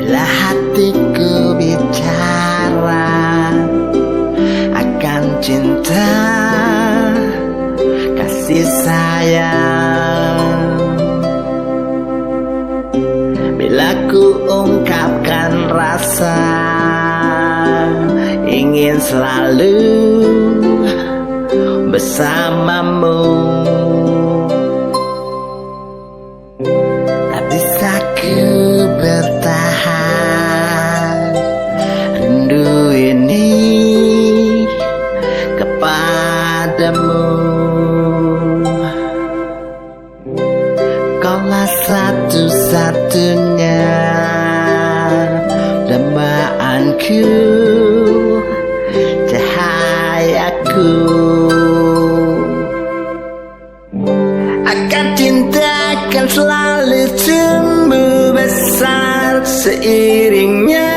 Bila hatiku bicara akan cinta, kasih sayang, bila ku ungkapkan rasa ingin selalu bersamamu, tak bisa ku bertahan rindu ini kepadamu. Kaulah satu-satunya dambaan,ku cahayaku. Akan cinta akan selalu tumbuh besar seiringnya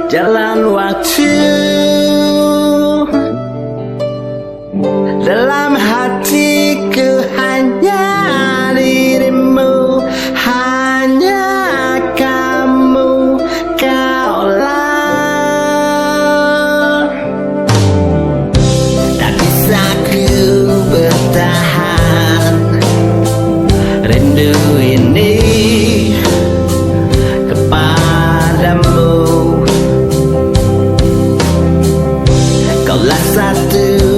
jalan waktu. Dalam hatiku hanya dirimu, hanya kamu, kaulah. Tak bisa ku bertahan rindu ini kepadamu. Kaulah satu